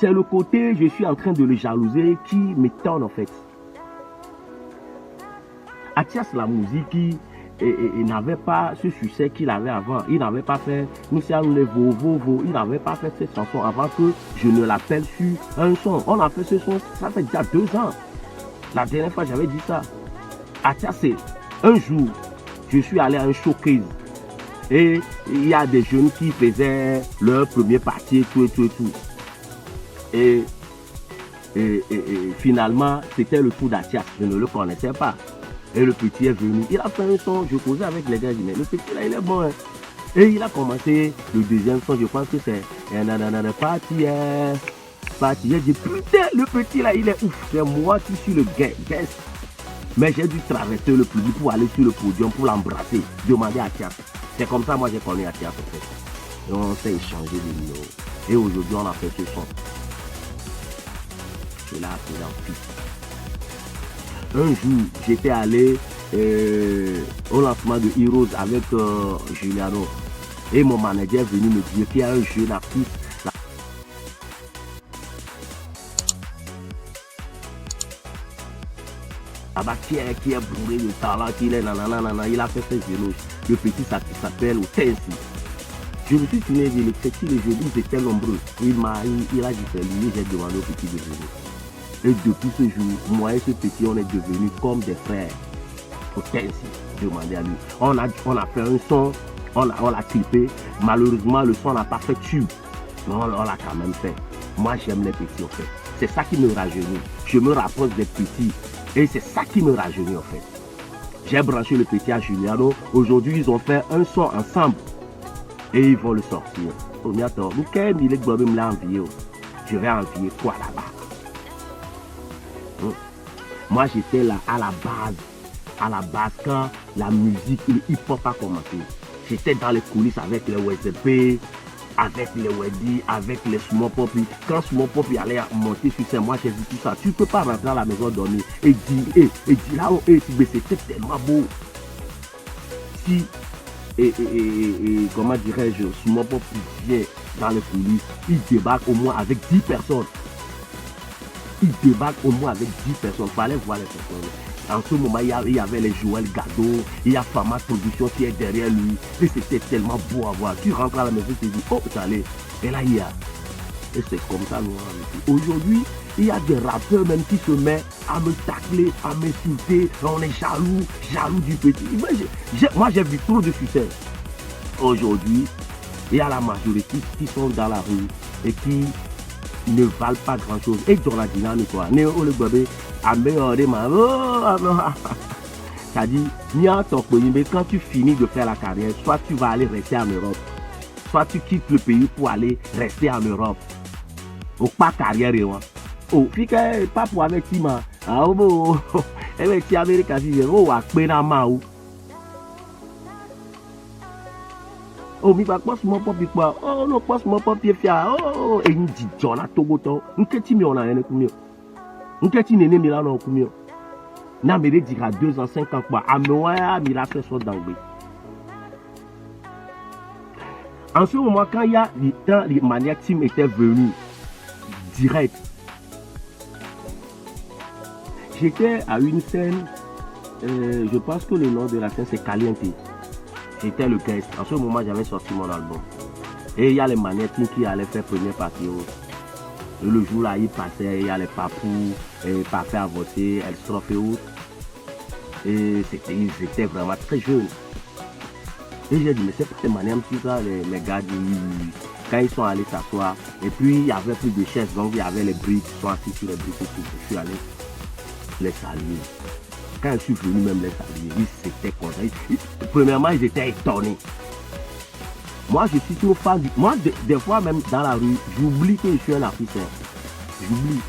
C'est le côté, je suis en train de le jalouser qui m'étonne en fait. Athias, la musique, il n'avait pas ce succès qu'il avait avant. Il n'avait pas fait Nous sommes les Vovo. Il n'avait pas fait cette chanson avant que je ne l'appelle sur un son. On a fait ce son, ça fait déjà 2 ans. La dernière fois, j'avais dit ça. Athias, c'est un jour, je suis allé à un showcase. Et il y a des jeunes qui faisaient leur premier parti, tout. Et finalement, c'était le tour d'Athias. Je ne le connaissais pas. Et le petit est venu. Il a fait un son. Je causais avec les gars. Je dis, mais le petit là, il est bon. Hein. Et il a commencé le deuxième son. Je pense que c'est parti. J'ai dit, putain, le petit là, il est ouf. C'est moi qui suis le guest. Mais j'ai dû traverser le public pour aller sur le podium pour l'embrasser. Demander à Athias. C'est comme ça, moi, j'ai connu Athias en fait. Et on s'est échangé des numéros. Et aujourd'hui, on a fait ce son. Je l'ai appelé en fils. Un jour, j'étais allé au lancement de Heroes avec Juliano. Et mon manager est venu me dire qu'il y a un jeune artiste là-bas qui est bourré de talent, qu'il est nanana, il a fait ses éloges. Le petit s'appelle Otensi. Je me suis tourné vers le petit, les jeunes, ils étaient nombreux. Il a dit c'est lui, j'ai demandé au petit de venir. Et depuis ce jour, moi et ce petit, on est devenus comme des frères. Otensi, demandé à lui. On a fait un son, on l'a clippé. Malheureusement, le son n'a pas fait tube. Mais on l'a quand même fait. Moi, j'aime les petits en fait. C'est ça qui me rajeunit. Je me rapproche des petits. Et c'est ça qui me rajeunit en fait. J'ai branché le petit à Juliano. Aujourd'hui, ils ont fait un son ensemble. Et ils vont le sortir. Oh, mais attends, je vais envier quoi là-bas? Moi, j'étais là à la base quand la musique et le hip-hop a commencé. J'étais dans les coulisses avec les WSP, avec les Weddy, avec les Small Poppy. Quand Small Poppy allait monter sur scène, moi j'ai vu tout ça. Tu ne peux pas rentrer à la maison dormir et dire, là où c'était tellement beau. Si, comment dirais-je, Small Poppy vient dans les coulisses, il débarque au moins avec 10 personnes. Il débarque au moins avec 10 personnes. Il fallait voir les personnes. En ce moment, il y avait les Joël Gado, il y a Fama Production qui est derrière lui. Et c'était tellement beau à voir. Tu rentres à la maison, tu te dis, oh, allez. Et là, il y a. Et c'est comme ça, nous. Aujourd'hui, il y a des rappeurs même qui se mettent à me tacler, à m'insulter. On est jaloux du petit. Moi, j'ai vu trop de succès. Aujourd'hui, il y a la majorité qui sont dans la rue et qui ne valent pas grand chose. Et dans la dynamique, quoi. Ça dit, mais quand tu finis de faire la carrière, soit tu vas aller rester en Europe, soit tu quittes le pays pour aller rester en Europe. Ou pas carrière, oh, fique pas pour avec Tima. Ah, oh, et tu Amérique, oh, à Penama. Oh, mais pas mon papier quoi. Oh, non, pas mon papier fia. Oh, et il dit, John a Togoto. Nous qu'est-ce qu'on a un coup. Nous qu'est-ce qu'on est là dans le coup. N'a me dit à 2 ans, 5 ans quoi. À moi, il a fait son d'anglais. En ce moment, quand il y a les Maniac Team étaient venus direct, j'étais à une scène, je pense que le nom de la scène c'est Caliente. J'étais le guest. En ce moment, j'avais sorti mon album. Et il y a les Maniac Team qui allaient faire première partie. Et le jour là, il passait, il y a les papous, parfait à voter, El Strophe et autres. Et ils étaient vraiment très jeunes. Et j'ai dit, mais c'est pas les Maniac Team ça, les gars, quand ils sont allés s'asseoir. Et puis, il y avait plus de chaises, donc il y avait les briques, ils sont assis sur les briques et tout. Je suis allé les saluer. Quand je suis venu même les saluer, ils étaient contents. Premièrement, ils étaient étonnés. Moi, je suis trop fan. Moi, des fois, même dans la rue, j'oublie que je suis un artiste. J'oublie.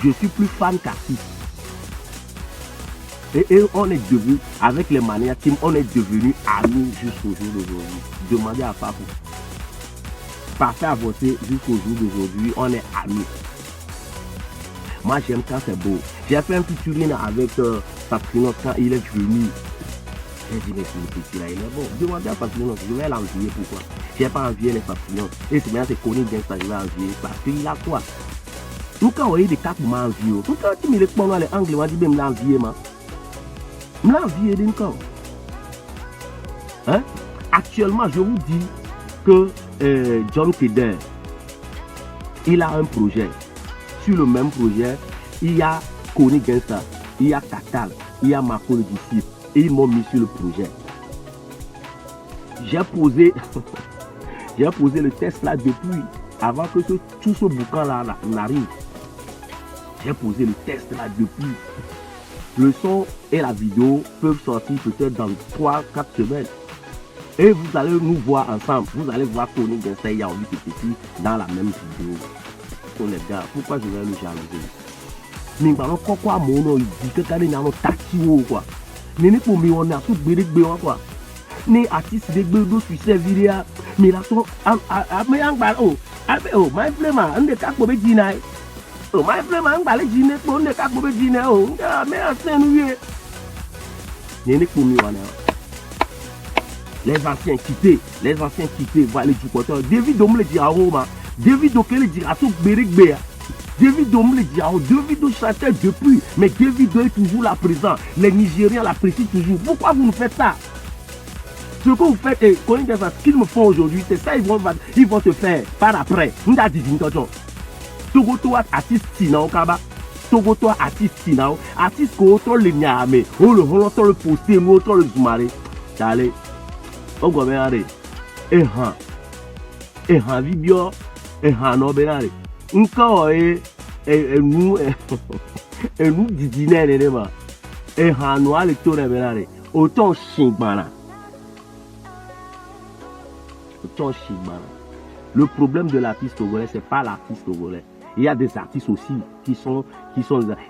Je suis plus fan qu'artiste. Et on est devenu, avec les Maniac Team, on est devenu amis jusqu'au jour d'aujourd'hui. Demandez à Papou. Parfait à voter jusqu'au jour d'aujourd'hui, on est amis. Moi, j'aime quand c'est beau. J'ai fait un featuring avec Patrinos quand il est venu. J'ai dit, mais ce petit là, il est bon. Demandez à Patrinos, je vais l'envoyer pourquoi. J'ai pas envié les papillons. Et c'est bien c'est connu bien ça, je vais envier. Parce qu'il a quoi? Nous quand on voyait des cas pour m'envier. Nous quand tu me réponds dans les anglais, on dit ben m'envier ma. M'envier d'un camp. Hein? Actuellement, je vous dis que John Tedder, il a un projet. Sur le même projet, il y a Kony Gangsta, il y a Katal, il y a Marco le disciple. Et ils m'ont mis sur le projet. J'ai posé le test là depuis, avant que tout ce boucan là n'arrive. J'ai posé le test là depuis. Le son et la vidéo peuvent sortir peut-être dans 3-4 semaines. Et vous allez nous voir ensemble. Vous allez voir Kony Gangsta et Yaobi Petit dans la même vidéo. Oh les gars, pourquoi je vais le jalouser? Mais pourquoi mon nom il dit que quand il y a un taxi ou quoi? Mais pour moi on a tout bédé quoi? Ni artiste de bédo sur ces vidéos. Mais là son mais en bas oh my flemme on ne cap pour dîner. Oh my flemme en bas les dîner pour ne cap pour dîner oh mais en scène oui. Ni pour moi on a les anciens quittés, voilà du côté. David Dom le dit à Roma, David Oke le dit à tout Beric Béa. David Dom le dit à David chantait depuis, mais David est toujours là présent. Les Nigériens l'apprécient toujours. Pourquoi vous nous faites ça? Ce que vous faites, ce qu'ils me font aujourd'hui, c'est ça ils vont te faire par après. Nous avons dit une chose. Togo toi artiste Tina Kaba. Togo toi artiste Tina, artiste ko to le nyame, o le holo to le poster, mo to le zumare. Allez. O go be are. Vibio, no benare. Nka nous didiner ne ma. No ale to ne benare. Autant chimbana. Le problème de l'artiste togolais, c'est pas l'artiste togolais. Il y a des artistes aussi il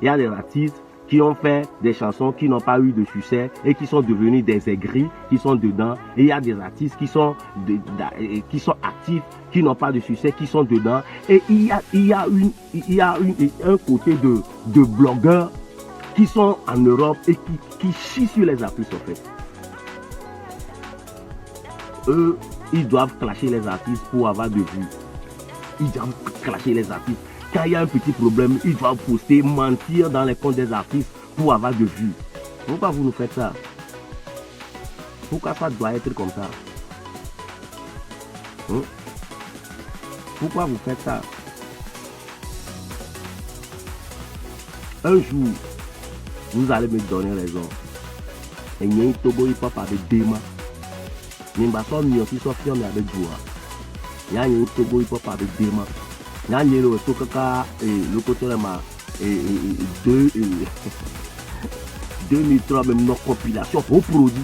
y a des artistes qui ont fait des chansons qui n'ont pas eu de succès et qui sont devenus des aigris, qui sont dedans. Et il y a des artistes qui sont actifs, qui n'ont pas de succès, qui sont dedans. Et il y a un côté de blogueurs qui sont en Europe et qui chient sur les artistes en fait. Eux, ils doivent clasher les artistes pour avoir de vues. Ils doivent clasher les artistes. Quand il y a un petit problème, ils doivent poster, mentir dans les comptes des artistes pour avoir de vues. Pourquoi vous nous faites ça? Pourquoi ça doit être comme ça? Pourquoi vous faites ça? Un jour, vous allez me donner raison. Et il y a un Togo hip hop avec Dema. Il y a un Togo avec Joua. Il y a un Togo hip hop avec Dema. Il y a un Togo le côté de ma 2003 même nos compilations reproduit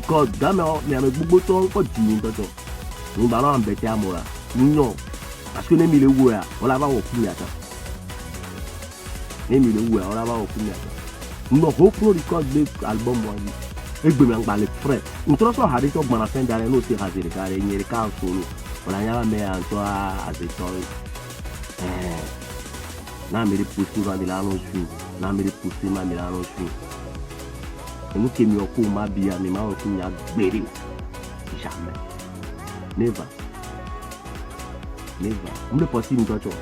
code mais avec beaucoup de temps encore dit nous allons embêter à moi non parce que les mille ouïa on la va au couillata les mille ouïa on la va au couillata nous reproduit code de album moi et bien on va les frères nous trouvons ça harris au manafin d'aller nous se raser car il y a des cas solo on a jamais mais en toi à des temps na me pousser dans de la longe na me pousser ma de la longe et nous qui me ko ma bia mais ma ko nya gbere jamais never on ne possible nous toi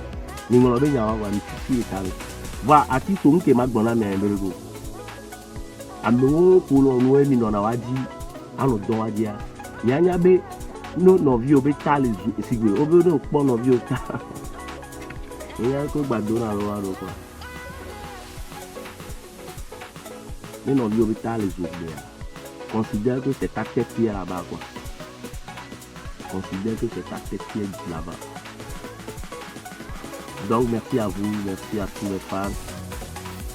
ni ngolo be nya wa ni fi ta wa ati so nke ma gbona me emberego amo ko lo nu emi no na waji anu don waji a nyanya be no vi obe tale sigwe obe no po no vi o ta il y a un peu de dans le quoi. Mais non, il y a les autres. Considère que c'est ta tête qui est là-bas quoi. Considère que c'est ta tête qui est là-bas. Donc merci à vous, merci à tous les fans.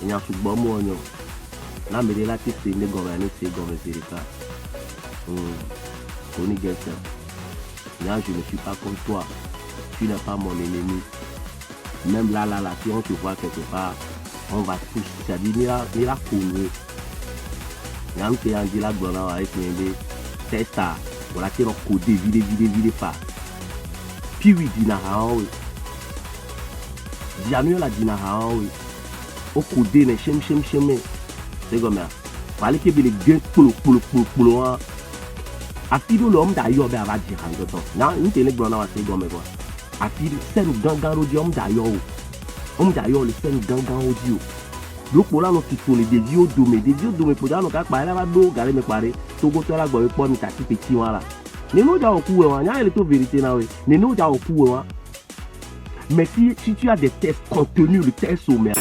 Il y a un bon mot. Là, mais là, c'est une gouvernance, c'est une Kony Gangsta. Là, je ne suis pas comme toi. Tu n'es pas mon ennemi. Même là, si on te voit quelque part, on va tous, c'est-à-dire, il a connu. Il y a un qui a dit là, avec les testa, voilà, qui ont codé, vidé pas. Puis oui, oui. Diamio la oui. Au codé, les chem. C'est comme ça. Fallait qu'il y ait des gains pour Afido l'homme d'ailleurs be ava dire en temps. Na une télé gbona wa se go me quoi. Afido sen gangan odi homme d'ailleurs. Homme d'ailleurs le sen gangan audio. Loko la no ti fone de dio do me poda no ka pa la ba do gare me pare. To go to la gbo po mi ta ti pe ti wala. Ne no ja oku we wa nya ele to vérité na we. Ne no ja oku we wa. Mais si tu as des tests contenus, le test sommaire.